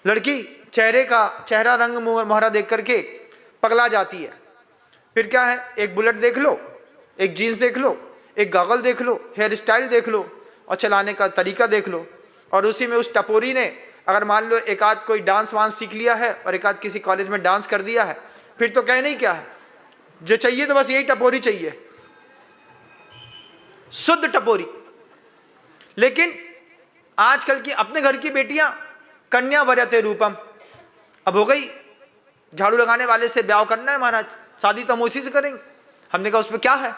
लड़की चेहरा रंग मोहरा देख करके पगला जाती है। फिर क्या है, एक बुलेट देख लो, एक जीन्स देख लो, एक गॉगल देख लो, हेयर स्टाइल देख लो और चलाने का तरीका देख लो। और उसी में उस टपोरी ने अगर मान लो एक आध कोई डांस वांस सीख लिया है और एक आध किसी कॉलेज में डांस कर दिया है, फिर तो कहने ही क्या है, जो चाहिए तो बस यही टपोरी चाहिए, शुद्ध टपोरी। लेकिन आजकल की अपने घर की बेटियां कन्या वरते रूपम, अब हो गई झाड़ू लगाने वाले से ब्याह करना है महाराज, शादी तो हम उसी से करेंगे। हमने कहा उसमें क्या है,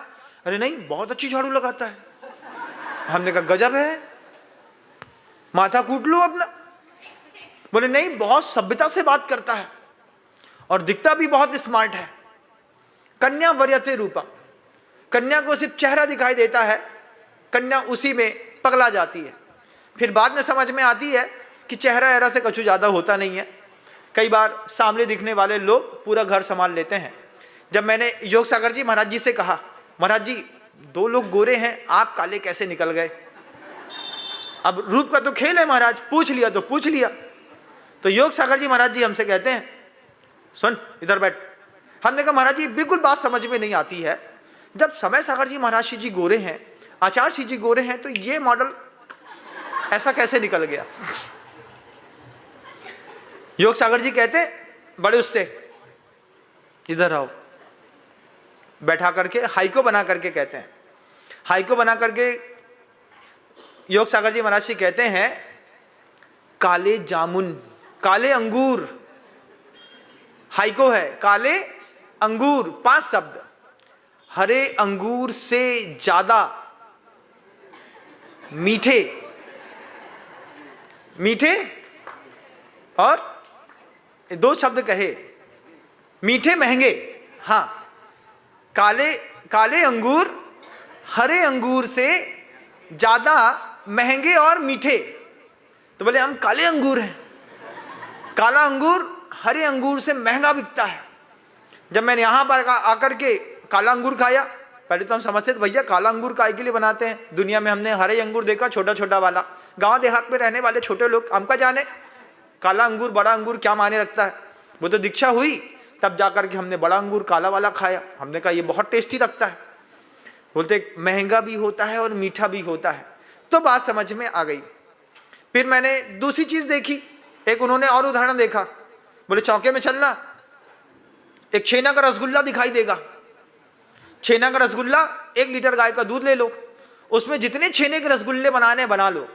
अरे नहीं बहुत अच्छी झाड़ू लगाता है। हमने कहा गजब है, माथा कूट लो अपना। बोले नहीं बहुत सभ्यता से बात करता है और दिखता भी बहुत स्मार्ट है। कन्या वरते रूपम, कन्या को सिर्फ चेहरा दिखाई देता है, कन्या उसी में पगला जाती है। फिर बाद में समझ में आती है कि चेहरा एरा से कछु ज्यादा होता नहीं है। कई बार सामने दिखने वाले लोग पूरा घर संभाल लेते हैं। जब मैंने योग सागर जी महाराज जी से कहा, महाराज जी 2 लोग गोरे हैं, आप काले कैसे निकल गए? अब रूप का तो खेल है महाराज, पूछ लिया तो पूछ लिया। तो योग सागर जी महाराज जी हमसे कहते हैं, सुन इधर बैठ। हमने कहा महाराज जी बिल्कुल बात समझ में नहीं आती है, जब समय सागर जी महाराज जी गोरे हैं, आचार्य जी गोरे हैं, तो ये मॉडल ऐसा कैसे निकल गया? योग सागर जी कहते बड़े उससे, इधर आओ, बैठा करके हाइको बना करके कहते हैं, हाइको बना करके योग सागर जी महाराज जी कहते हैं, काले जामुन, काले अंगूर, हाइको है काले अंगूर 5 शब्द, हरे अंगूर से ज्यादा मीठे, मीठे और 2 शब्द कहे, मीठे महंगे। हाँ, काले अंगूर हरे अंगूर से ज्यादा महंगे और मीठे। तो बोले हम काले अंगूर हैं, काला अंगूर हरे अंगूर से महंगा बिकता है। जब मैंने यहां पर आकर के काला अंगूर खाया, पहले तो हम समझते थे भैया काला अंगूर काय के लिए बनाते हैं, दुनिया में हमने हरे अंगूर देखा छोटा छोटा वाला, गांव देहात में रहने वाले छोटे लोग हमका जाने काला अंगूर बड़ा अंगूर क्या माने रखता है। वो तो दीक्षा हुई तब जाकर के हमने बड़ा अंगूर काला वाला खाया, हमने कहा ये बहुत टेस्टी लगता है। बोलते महंगा भी होता है और मीठा भी होता है। तो बात समझ में आ गई। फिर मैंने दूसरी चीज देखी, एक उन्होंने और उदाहरण देखा, बोले चौके में चलना, एक छेना का रसगुल्ला दिखाई देगा, छेना का रसगुल्ला 1 लीटर गाय का दूध ले लो, उसमें जितने छेने के रसगुल्ले बनाने बना लो,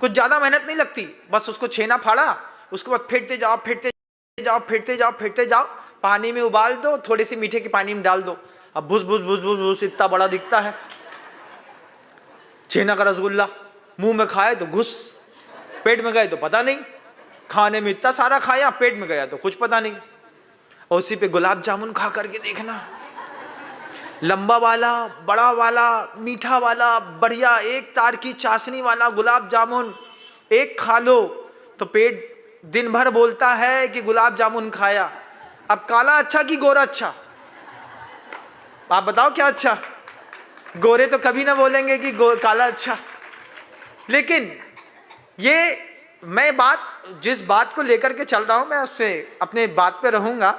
कुछ ज्यादा मेहनत नहीं लगती, बस उसको छेना फाड़ा, उसके बाद फेंटते जाओ फेंटते जाओ फेंटते जाओ फेंटते जाओ, पानी में उबाल दो, थोड़े से मीठे के पानी में डाल दो, अब भुस भुस भुस भुस भुस इतना बड़ा दिखता है छेना का रसगुल्ला। मुंह में खाए तो घुस, पेट में गए तो पता नहीं, खाने में इतना सारा खाया पेट में गया तो कुछ पता नहीं। और उसी पे गुलाब जामुन खा करके देखना, लंबा वाला बड़ा वाला मीठा वाला बढ़िया 1 तार की चाशनी वाला गुलाब जामुन, एक खा लो तो पेट दिन भर बोलता है कि गुलाब जामुन खाया। अब काला अच्छा कि गोरा अच्छा? आप बताओ क्या अच्छा? गोरे तो कभी ना बोलेंगे कि काला अच्छा। लेकिन ये मैं जिस बात को लेकर के चल रहा हूं, मैं उससे अपने बात पे रहूंगा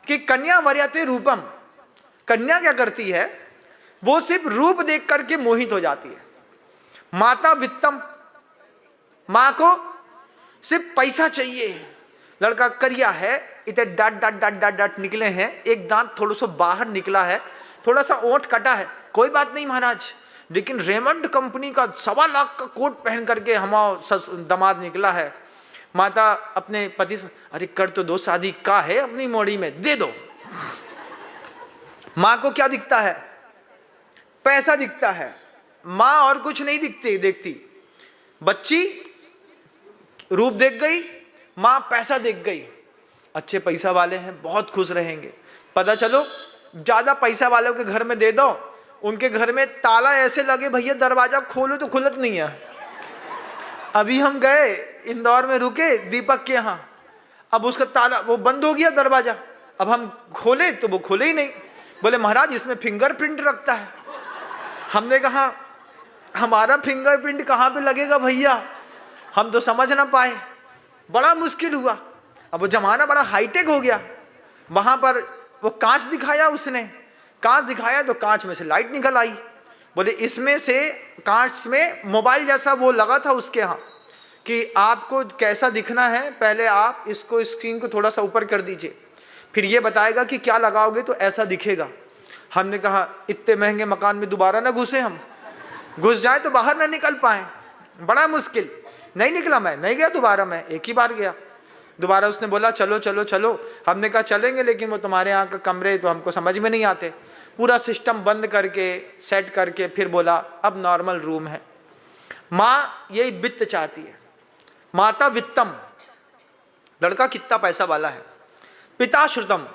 कि कन्या वरते रूपम, कन्या क्या करती है, वो सिर्फ रूप देख करके मोहित हो जाती है। माता वित्तम, मां को सिर्फ पैसा चाहिए। लड़का करिया है, इतने dot dot dot dot dot निकले हैं, एक दांत थोड़ा सा बाहर निकला है, थोड़ा सा ओंठ कटा है, कोई बात नहीं महाराज, लेकिन रेमंड कंपनी का 1.25 लाख का कोट पहन करके हमारा दामाद निकला है। माता अपने पति से, अरे कर तो दो, शादी का है अपनी मोड़ी में, दे दो। मां को क्या दिखता है? पैसा दिखता है, मां और कुछ नहीं देखती। बच्ची रूप देख गई, मां पैसा देख गई, अच्छे पैसा वाले हैं बहुत खुश रहेंगे। पता चलो ज्यादा पैसा वालों के घर में दे दो, उनके घर में ताला ऐसे लगे भैया दरवाजा खोलो तो खुलत नहीं है। अभी हम गए इंदौर में, रुके दीपक के यहाँ, अब उसका ताला वो बंद हो गया दरवाजा, अब हम खोले तो वो खोले ही नहीं। बोले महाराज इसमें फिंगरप्रिंट रखता है। हमने कहा हमारा फिंगरप्रिंट कहाँ पे लगेगा भैया, हम तो समझ ना पाए। बड़ा मुश्किल हुआ। अब वो जमाना बड़ा हाईटेक हो गया। वहां पर वो कांच दिखाया, उसने कांच दिखाया तो कांच में से लाइट निकल आई। बोले इसमें से कांच में मोबाइल जैसा वो लगा था उसके यहाँ कि आपको कैसा दिखना है, पहले आप इसको स्क्रीन को थोड़ा सा ऊपर कर दीजिए, फिर ये बताएगा कि क्या लगाओगे तो ऐसा दिखेगा। हमने कहा इतने महंगे मकान में दोबारा ना घुसे, हम घुस जाए तो बाहर ना निकल पाए, बड़ा मुश्किल। नहीं निकला, मैं नहीं गया दोबारा, मैं एक ही बार गया। दोबारा उसने बोला चलो चलो चलो। हमने कहा चलेंगे, लेकिन वो तुम्हारे यहाँ का कमरे तो हमको समझ में नहीं आते। पूरा सिस्टम बंद करके सेट करके फिर बोला अब नॉर्मल रूम है। माँ यही वित्त चाहती है, माता वित्तम, लड़का कितना पैसा वाला है। पिता श्रुतम,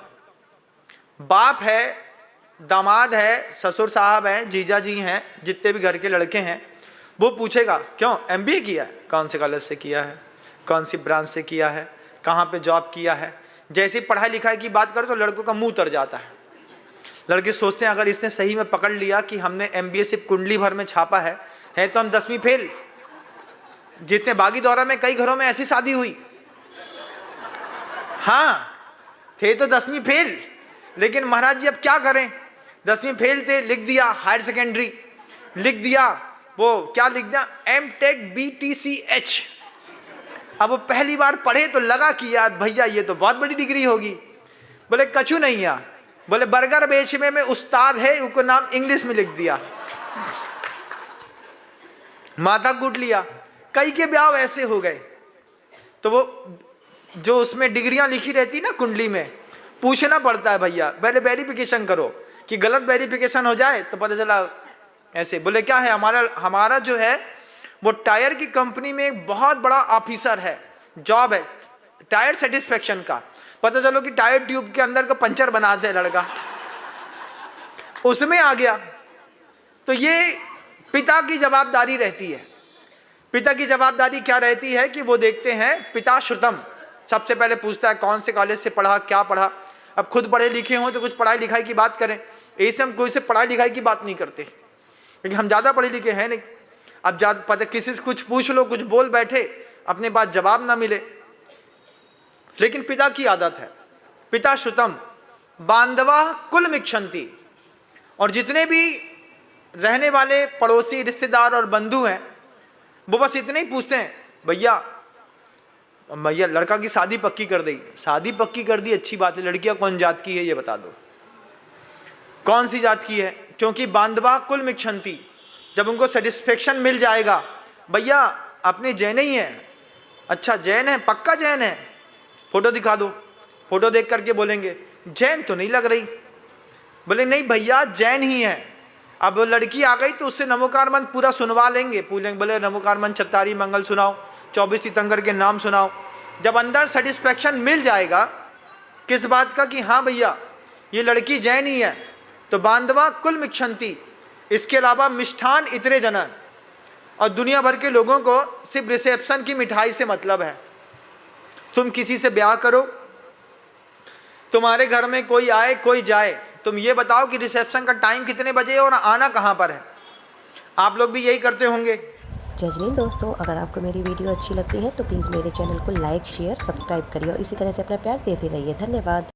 बाप है, दामाद है, ससुर साहब हैं, जीजा जी हैं, जितने भी घर के लड़के हैं, वो पूछेगा क्यों एमबीए किया है, कौन से कॉलेज से किया है, कौन सी ब्रांच से किया है, कहाँ पे जॉब किया है। जैसे पढ़ाई लिखाई की बात करो तो लड़कों का मुंह उतर जाता है। लड़के सोचते हैं अगर इसने सही में पकड़ लिया कि हमने एमबीए सिर्फ कुंडली भर में छापा है तो हम 10वीं फेल। जितने बागी दौरा में कई घरों में ऐसी शादी हुई, हाँ थे तो 10वीं फेल, लेकिन महाराज जी अब क्या करें, 10वीं फेल थे, लिख दिया हायर सेकेंडरी, लिख दिया वो क्या लिख दिया एमटेक BTCH। अब वो पहली बार पढ़े तो लगा कि यार भैया ये तो बहुत बड़ी डिग्री होगी। बोले कछु नहीं यार, बोले बर्गर बेचने में उस्ताद है, उसको नाम इंग्लिश में लिख दिया, माथा कूट लिया। कई के ब्याह ऐसे हो गए। तो वो जो उसमें डिग्रियां लिखी रहती ना कुंडली में, पूछना पड़ता है भैया पहले वेरिफिकेशन करो कि गलत वेरिफिकेशन हो जाए तो पता चला ऐसे। बोले क्या है, हमारा जो है वो टायर की कंपनी में एक बहुत बड़ा ऑफिसर है, जॉब है टायर सेटिस्फेक्शन का। पता चलो कि टायर ट्यूब के अंदर का पंचर बनाते हैं लड़का, उसमें आ गया। तो ये पिता की जवाबदारी रहती है। पिता की जवाबदारी क्या रहती है कि वो देखते हैं पिता श्रुतम, सबसे पहले पूछता है कौन से कॉलेज से पढ़ा, क्या पढ़ा। अब खुद पढ़े लिखे हों तो कुछ पढ़ाई लिखाई की बात करें, ऐसे हम कोई से पढ़ाई लिखाई की बात नहीं करते क्योंकि हम ज़्यादा पढ़े लिखे हैं नहीं। अब ज़्यादा पता किसी से कुछ पूछ लो, कुछ बोल बैठे, अपने पास जवाब ना मिले। लेकिन पिता की आदत है, पिता श्रुतम बांधवा कुल मिक्षंती, और जितने भी रहने वाले पड़ोसी रिश्तेदार और बंधु हैं वो बस इतने ही पूछते हैं भैया लड़का की शादी पक्की कर दी, शादी पक्की कर दी अच्छी बात है, लड़कियां कौन जात की है ये बता दो, कौन सी जात की है। क्योंकि बांधवा कुल मिक्षंती, जब उनको सेटिस्फेक्शन मिल जाएगा भैया अपने जैन ही है, अच्छा जैन है, पक्का जैन है, फोटो दिखा दो, फोटो देख करके बोलेंगे जैन तो नहीं लग रही। बोले नहीं भैया जैन ही है। अब लड़की आ गई तो उससे नमोकार मंत्र पूरा सुनवा लेंगे, पूछेंगे बोले नमोकार मंत्र चत्तारी मंगल सुनाओ, 24 तीर्थंकर के नाम सुनाओ। जब अंदर सेटिस्फेक्शन मिल जाएगा किस बात का कि हाँ भैया ये लड़की जैन ही है, तो बांधवा कुल मिक्षंती। इसके अलावा मिष्ठान इतरे जना, और दुनिया भर के लोगों को सिर्फ रिसेप्शन की मिठाई से मतलब है। तुम किसी से ब्याह करो, तुम्हारे घर में कोई आए कोई जाए, तुम ये बताओ कि रिसेप्शन का टाइम कितने बजे और आना कहाँ पर है। आप लोग भी यही करते होंगे। जजनीन दोस्तों, अगर आपको मेरी वीडियो अच्छी लगती है तो प्लीज़ मेरे चैनल को लाइक शेयर सब्सक्राइब करिए और इसी तरह से अपना प्यार देते रहिए। धन्यवाद।